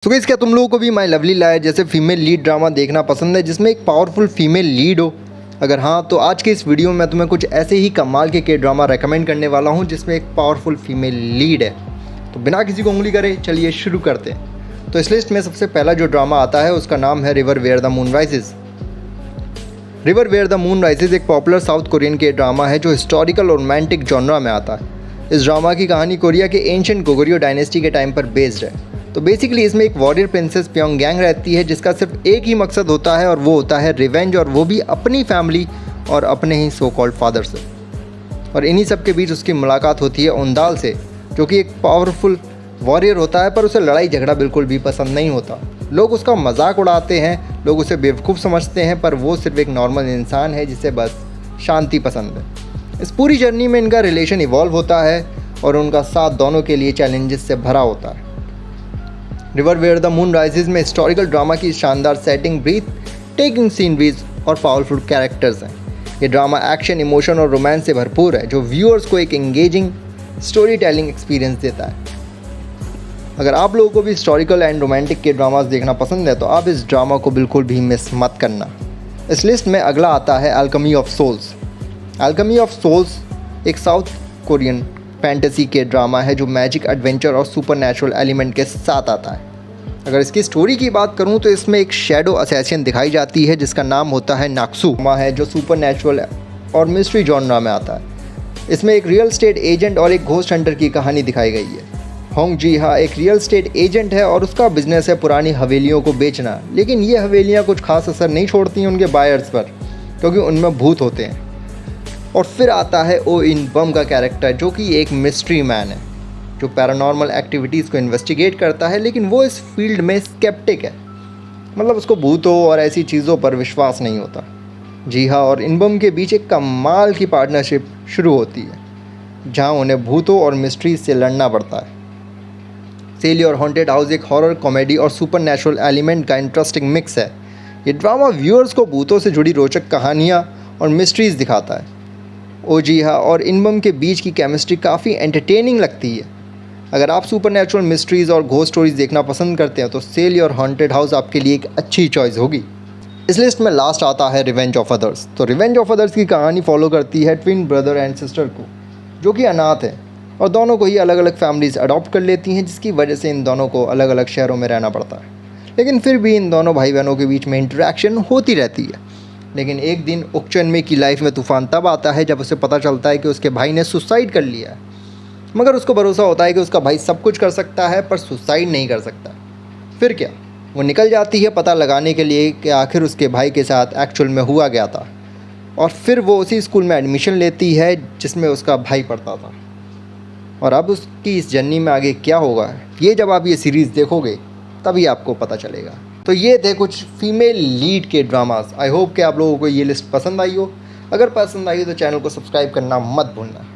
तो गाइस, क्या तुम लोगों को भी माय लवली लायर जैसे फीमेल लीड ड्रामा देखना पसंद है जिसमें एक पावरफुल फीमेल लीड हो? अगर हाँ, तो आज के इस वीडियो में मैं तुम्हें कुछ ऐसे ही कमाल के ड्रामा रेकमेंड करने वाला हूँ जिसमें एक पावरफुल फीमेल लीड है। तो बिना किसी को उंगली करे चलिए शुरू करते हैं। तो इस लिस्ट में सबसे पहला जो ड्रामा आता है उसका नाम है river where the moon rises. River where the moon rises एक popular South Korean K drama है जो हिस्टोरिकल और रोमांटिक जॉनरा में आता है। इस ड्रामा की कहानी कोरिया के एंशिएंट गोगुर्यो डायनेस्टी के टाइम पर बेस्ड है। तो बेसिकली इसमें एक वॉरियर प्रिंसेस प्योंगयांग रहती है जिसका सिर्फ एक ही मकसद होता है और वो होता है रिवेंज, और वो भी अपनी फैमिली और अपने ही सो कॉल्ड फादर से। और इन्हीं सब के बीच उसकी मुलाकात होती है उंदाल से, जो कि एक पावरफुल वॉरियर होता है पर उसे लड़ाई झगड़ा बिल्कुल भी पसंद नहीं होता। लोग उसका मजाक उड़ाते हैं, लोग उसे बेवकूफ़ समझते हैं, पर वो सिर्फ एक नॉर्मल इंसान है जिसे बस शांति पसंद है। इस पूरी जर्नी में इनका रिलेशन इवॉल्व होता है और उनका साथ दोनों के लिए चैलेंजेस से भरा होता है। River where the moon rises में हिस्टोरिकल ड्रामा की शानदार सेटिंग, ब्रीथ टेकिंग सीनरीज और पावरफुल कैरेक्टर्स हैं। ये ड्रामा एक्शन, इमोशन और रोमांस से भरपूर है जो व्यूअर्स को एक एंगेजिंग स्टोरी टेलिंग एक्सपीरियंस देता है। अगर आप लोगों को भी हिस्टोरिकल एंड रोमांटिक के ड्रामास देखना पसंद है तो आप इस ड्रामा को बिल्कुल भी मिस मत करना। इस लिस्ट में अगला आता है alchemy of souls. Alchemy of souls एक South Korean fantasy K drama है जो मैजिक, एडवेंचर और सुपरनैचुरल एलिमेंट के साथ आता है। अगर इसकी स्टोरी की बात करूं तो इसमें एक शैडो असैसिन दिखाई जाती है जिसका नाम होता है नाक्सू है, जो सुपरनैचुरल और मिस्ट्री जॉनरा में आता है। इसमें एक रियल स्टेट एजेंट और एक घोस्ट हंटर की कहानी दिखाई गई है। होंग जी हा एक रियल स्टेट एजेंट है और उसका बिजनेस है पुरानी हवेलियों को बेचना, लेकिन ये हवेलियाँ कुछ खास असर नहीं छोड़ती हैं उनके बायर्स पर, क्योंकि उनमें भूत होते हैं। और फिर आता है ओ इन बम का कैरेक्टर, जो कि एक मिस्ट्री मैन है जो पैरानॉर्मल एक्टिविटीज़ को इन्वेस्टिगेट करता है, लेकिन वो इस फील्ड में स्केप्टिक है। मतलब उसको भूतों और ऐसी चीज़ों पर विश्वास नहीं होता। जी हाँ, और इन बम के बीच एक कमाल की पार्टनरशिप शुरू होती है जहाँ उन्हें भूतों और मिस्ट्रीज से लड़ना पड़ता है। सेली और हॉन्टेड हाउस एक हॉरर, कॉमेडी और सुपरनैचुरल एलिमेंट का इंटरेस्टिंग मिक्स है। ये ड्रामा व्यूअर्स को भूतों से जुड़ी रोचक कहानियाँ और मिस्ट्रीज दिखाता है। ओ जी हाँ, और इनबम के बीच की केमिस्ट्री काफ़ी एंटरटेनिंग लगती है। अगर आप सुपरनैचुरल मिस्ट्रीज़ और घोस्ट स्टोरीज देखना पसंद करते हैं तो सेली और हॉन्टेड हाउस आपके लिए एक अच्छी चॉइस होगी। इस लिस्ट में लास्ट आता है रिवेंज ऑफ अदर्स। तो रिवेंज ऑफ अदर्स की कहानी फॉलो करती है ट्विन ब्रदर एंड सिस्टर को, जो कि अनाथ हैं और दोनों को ही अलग अलग फैमिलीज अडॉप्ट कर लेती हैं, जिसकी वजह से इन दोनों को अलग अलग शहरों में रहना पड़ता है। लेकिन फिर भी इन दोनों भाई बहनों के बीच में इंटरेक्शन होती रहती है। लेकिन एक दिन उकचनमे की लाइफ में तूफ़ान तब आता है जब उसे पता चलता है कि उसके भाई ने सुसाइड कर लिया है। मगर उसको भरोसा होता है कि उसका भाई सब कुछ कर सकता है पर सुसाइड नहीं कर सकता। फिर क्या, वो निकल जाती है पता लगाने के लिए कि आखिर उसके भाई के साथ एक्चुअल में हुआ क्या था। और फिर वो उसी स्कूल में एडमिशन लेती है जिसमें उसका भाई पढ़ता था। और अब उसकी इस जर्नी में आगे क्या होगा, ये जब आप ये सीरीज़ देखोगे तभी आपको पता चलेगा। तो ये थे कुछ फीमेल लीड के ड्रामास। आई होप कि आप लोगों को ये लिस्ट पसंद आई हो। अगर पसंद आई हो तो चैनल को सब्सक्राइब करना मत भूलना।